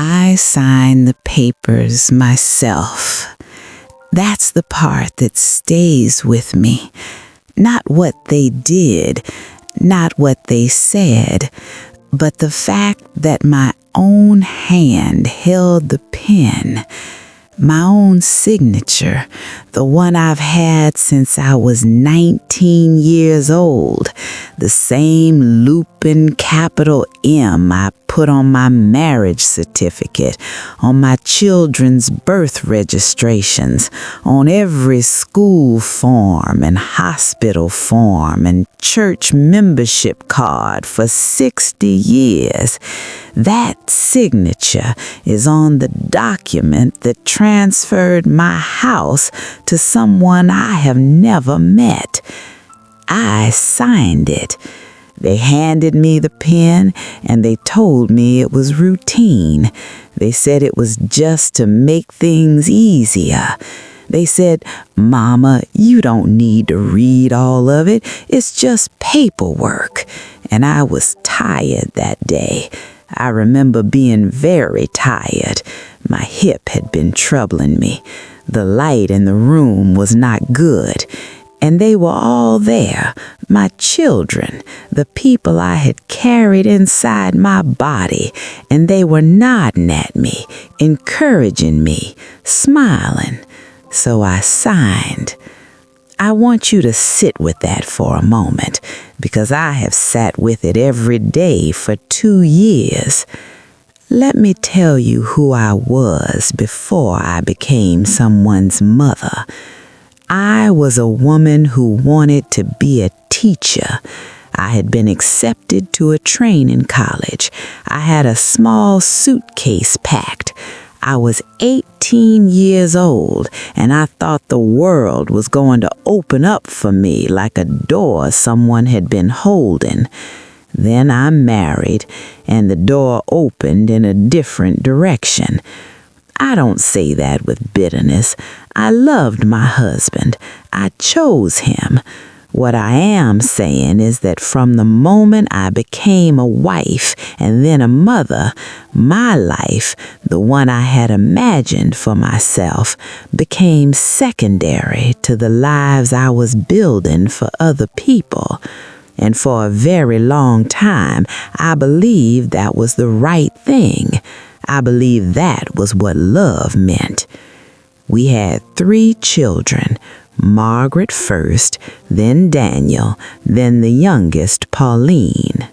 I signed the papers myself. That's the part that stays with me. Not what they did, not what they said, but the fact that my own hand held the pen, my own signature, the one I've had since I was 19 years old, the same looping capital M I put on my marriage certificate, on my children's birth registrations, on every school form and hospital form and church membership card for 60 years. That signature is on the document that transferred my house to someone I have never met. I signed it. They handed me the pen and they told me it was routine. They said it was just to make things easier. They said, "Mama, you don't need to read all of it. It's just paperwork." And I was tired that day. I remember being very tired. My hip had been troubling me. The light in the room was not good. And they were all there, my children, the people I had carried inside my body, and they were nodding at me, encouraging me, smiling. So I signed. I want you to sit with that for a moment, because I have sat with it every day for 2 years. Let me tell you who I was before I became someone's mother. I was a woman who wanted to be a teacher. I had been accepted to a training college. I had a small suitcase packed. I was 18 years old, and I thought the world was going to open up for me like a door someone had been holding. Then I married, and the door opened in a different direction. I don't say that with bitterness. I loved my husband. I chose him. What I am saying is that from the moment I became a wife and then a mother, my life, the one I had imagined for myself, became secondary to the lives I was building for other people. And for a very long time, I believed that was the right thing. I believed that was what love meant. We had 3 children, Margaret first, then Daniel, then the youngest, Pauline.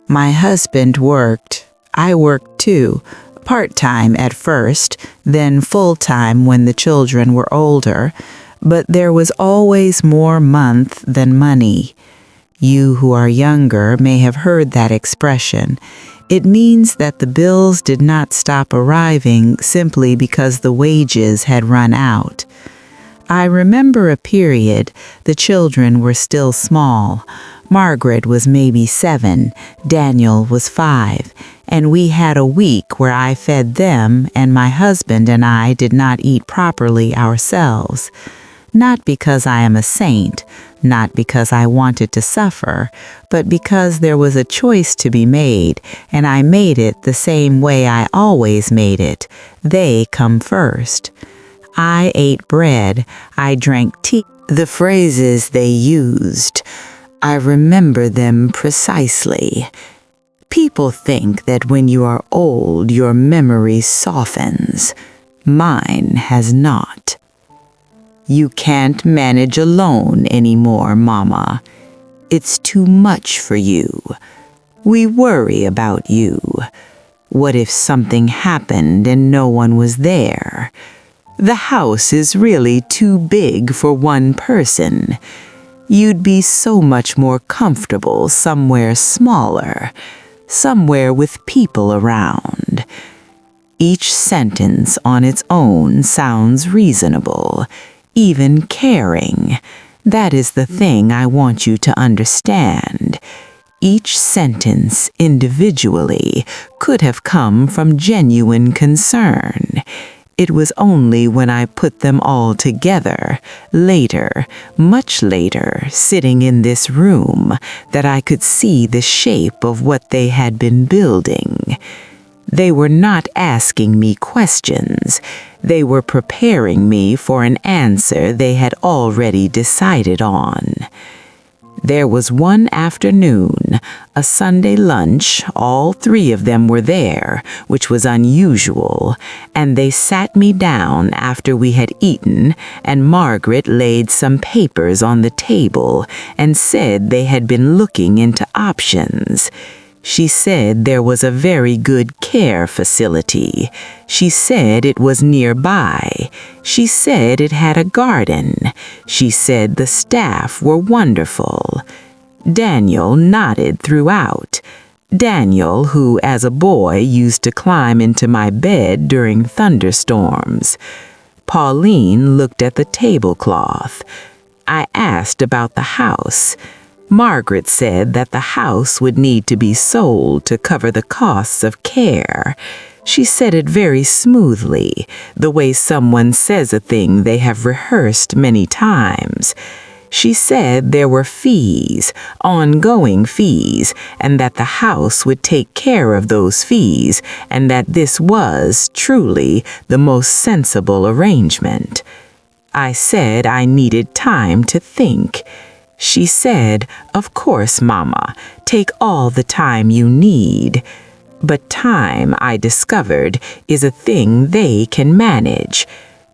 My husband worked. I worked too, part-time at first, then full-time when the children were older, but there was always more month than money. You who are younger may have heard that expression. It means that the bills did not stop arriving simply because the wages had run out. I remember a period the children were still small. Margaret was maybe 7, Daniel was 5, and we had a week where I fed them and my husband and I did not eat properly ourselves. Not because I am a saint, not because I wanted to suffer, but because there was a choice to be made, and I made it the same way I always made it. They come first. I ate bread. I drank tea. The phrases they used, I remember them precisely. People think that when you are old, your memory softens. Mine has not. You can't manage alone anymore, Mama. It's too much for you. We worry about you. What if something happened and no one was there? The house is really too big for one person. You'd be so much more comfortable somewhere smaller, somewhere with people around. Each sentence on its own sounds reasonable, even caring. That is the thing I want you to understand. Each sentence individually could have come from genuine concern. It was only when I put them all together, later, much later, sitting in this room, that I could see the shape of what they had been building. They were not asking me questions. They were preparing me for an answer they had already decided on. There was one afternoon, a Sunday lunch, all three of them were there, which was unusual, and they sat me down after we had eaten, and Margaret laid some papers on the table and said they had been looking into options. She said there was a very good care facility. She said it was nearby. She said it had a garden. She said the staff were wonderful. Daniel nodded throughout. Daniel, who as a boy used to climb into my bed during thunderstorms. Pauline looked at the tablecloth. I asked about the house. Margaret said that the house would need to be sold to cover the costs of care. She said it very smoothly, the way someone says a thing they have rehearsed many times. She said there were fees, ongoing fees, and that the house would take care of those fees, and that this was, truly, the most sensible arrangement. I said I needed time to think. She said, "Of course, Mama, take all the time you need." But time, I discovered, is a thing they can manage.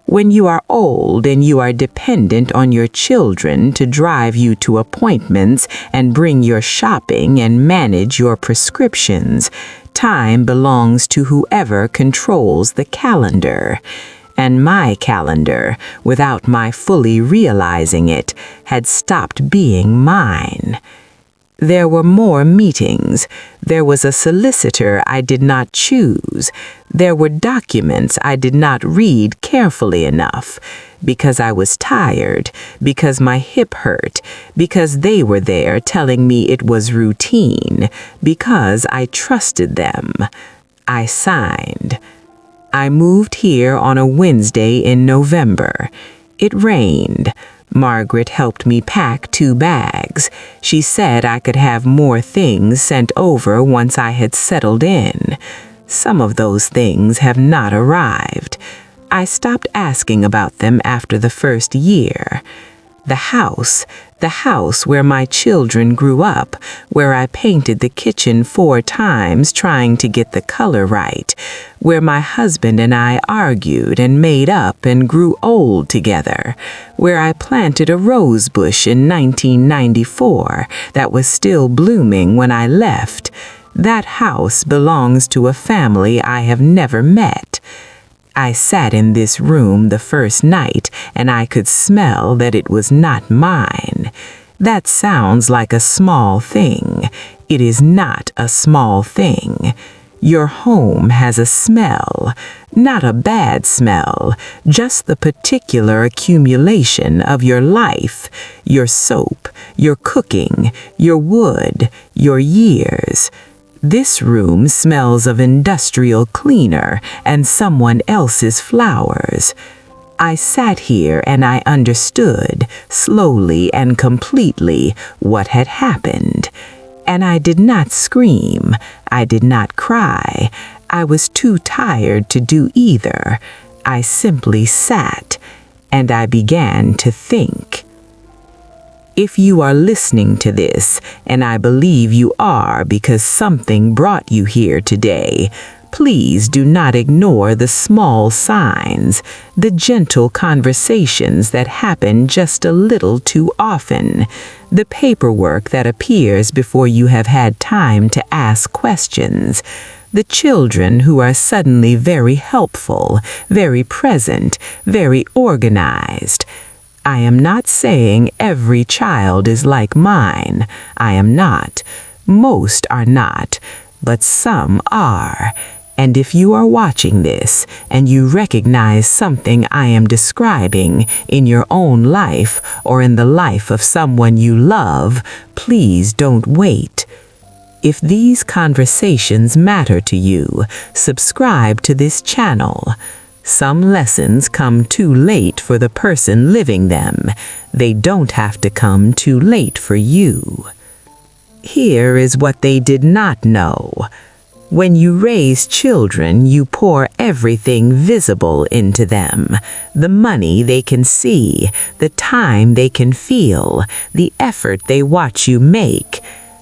When you are old and you are dependent on your children to drive you to appointments and bring your shopping and manage your prescriptions, time belongs to whoever controls the calendar. And my calendar, without my fully realizing it, had stopped being mine. There were more meetings. There was a solicitor I did not choose. There were documents I did not read carefully enough, because I was tired, because my hip hurt, because they were there telling me it was routine, because I trusted them. I signed. I moved here on a Wednesday in November. It rained. Margaret helped me pack 2 bags. She said I could have more things sent over once I had settled in. Some of those things have not arrived. I stopped asking about them after the first year. The house where my children grew up, where I painted the kitchen 4 times trying to get the color right, where my husband and I argued and made up and grew old together, where I planted a rose bush in 1994 that was still blooming when I left. That house belongs to a family I have never met. I sat in this room the first night, and I could smell that it was not mine. That sounds like a small thing. It is not a small thing. Your home has a smell, not a bad smell, just the particular accumulation of your life, your soap, your cooking, your wood, your years. This room smells of industrial cleaner and someone else's flowers. I sat here and I understood, slowly and completely, what had happened. And I did not scream. I did not cry. I was too tired to do either. I simply sat, and I began to think. If you are listening to this, and I believe you are because something brought you here today, please do not ignore the small signs, the gentle conversations that happen just a little too often, the paperwork that appears before you have had time to ask questions, the children who are suddenly very helpful, very present, very organized. I am not saying every child is like mine. I am not. Most are not, but some are. And if you are watching this and you recognize something I am describing in your own life or in the life of someone you love, please don't wait. If these conversations matter to you, subscribe to this channel. Some lessons come too late for the person living them. They don't have to come too late for you. Here is what they did not know. When you raise children, you pour everything visible into them. The money they can see, the time they can feel, the effort they watch you make.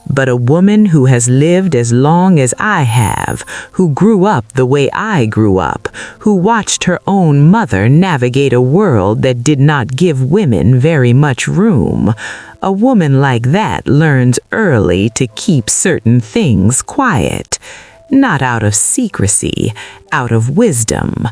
But a woman who has lived as long as I have, who grew up the way I grew up, who watched her own mother navigate a world that did not give women very much room, a woman like that learns early to keep certain things quiet. Not out of secrecy, out of wisdom.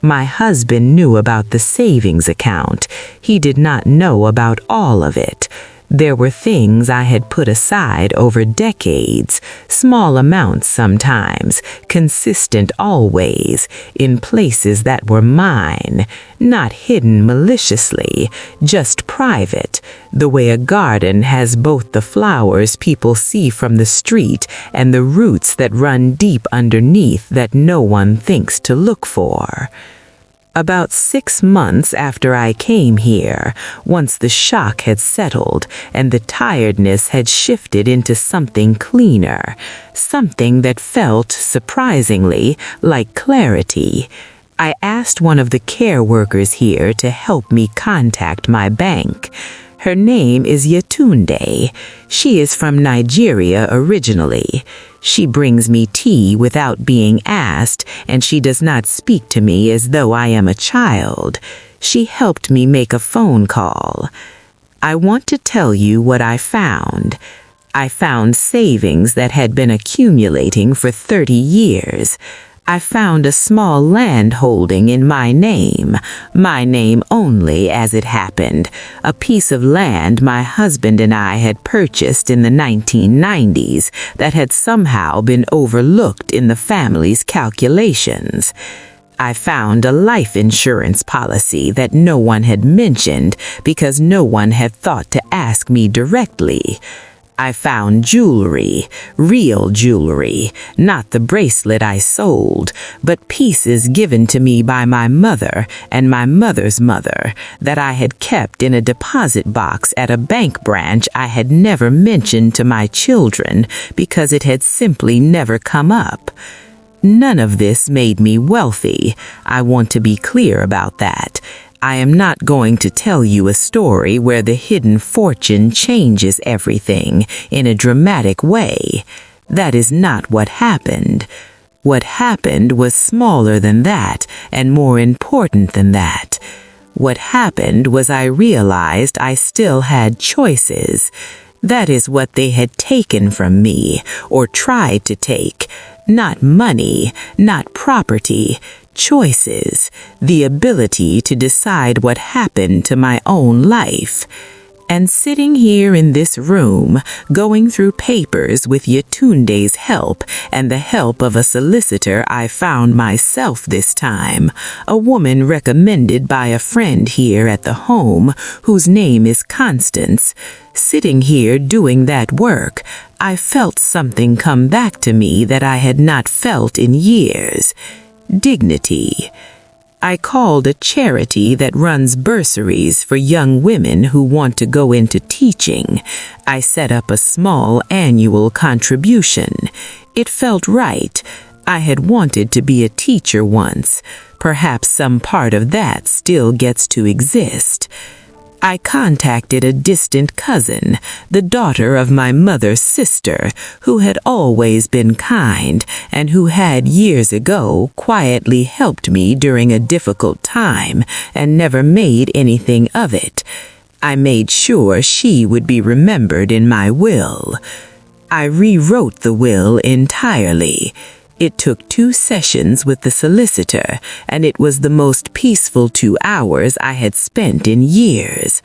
My husband knew about the savings account. He did not know about all of it. There were things I had put aside over decades, small amounts sometimes, consistent always, in places that were mine, not hidden maliciously, just private, the way a garden has both the flowers people see from the street and the roots that run deep underneath that no one thinks to look for. About 6 months after I came here, once the shock had settled and the tiredness had shifted into something cleaner, something that felt, surprisingly, like clarity, I asked one of the care workers here to help me contact my bank. Her name is Yetunde. She is from Nigeria originally. She brings me tea without being asked, and she does not speak to me as though I am a child. She helped me make a phone call. I want to tell you what I found. I found savings that had been accumulating for 30 years. I found a small land holding in my name only as it happened, a piece of land my husband and I had purchased in the 1990s that had somehow been overlooked in the family's calculations. I found a life insurance policy that no one had mentioned because no one had thought to ask me directly. I found jewelry, real jewelry, not the bracelet I sold, but pieces given to me by my mother and my mother's mother that I had kept in a deposit box at a bank branch I had never mentioned to my children because it had simply never come up. None of this made me wealthy. I want to be clear about that. I am not going to tell you a story where the hidden fortune changes everything in a dramatic way. That is not what happened. What happened was smaller than that and more important than that. What happened was I realized I still had choices. That is what they had taken from me, or tried to take. Not money, not property. Choices, the ability to decide what happened to my own life. And sitting here in this room, going through papers with Yetunde's help and the help of a solicitor I found myself this time, a woman recommended by a friend here at the home whose name is Constance, sitting here doing that work, I felt something come back to me that I had not felt in years. Dignity. I called a charity that runs bursaries for young women who want to go into teaching. I set up a small annual contribution. It felt right. I had wanted to be a teacher once. Perhaps some part of that still gets to exist. I contacted a distant cousin, the daughter of my mother's sister, who had always been kind and who had years ago quietly helped me during a difficult time and never made anything of it. I made sure she would be remembered in my will. I rewrote the will entirely. It took 2 sessions with the solicitor, and it was the most peaceful 2 hours I had spent in years.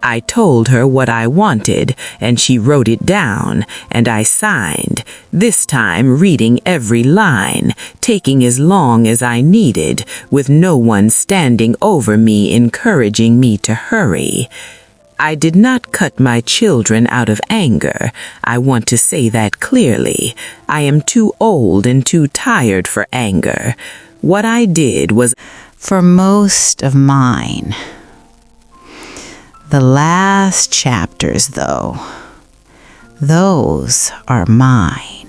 I told her what I wanted, and she wrote it down, and I signed, this time reading every line, taking as long as I needed, with no one standing over me encouraging me to hurry. I did not cut my children out of anger. I want to say that clearly. I am too old and too tired for anger. What I did was, for most of mine. The last chapters, though, those are mine.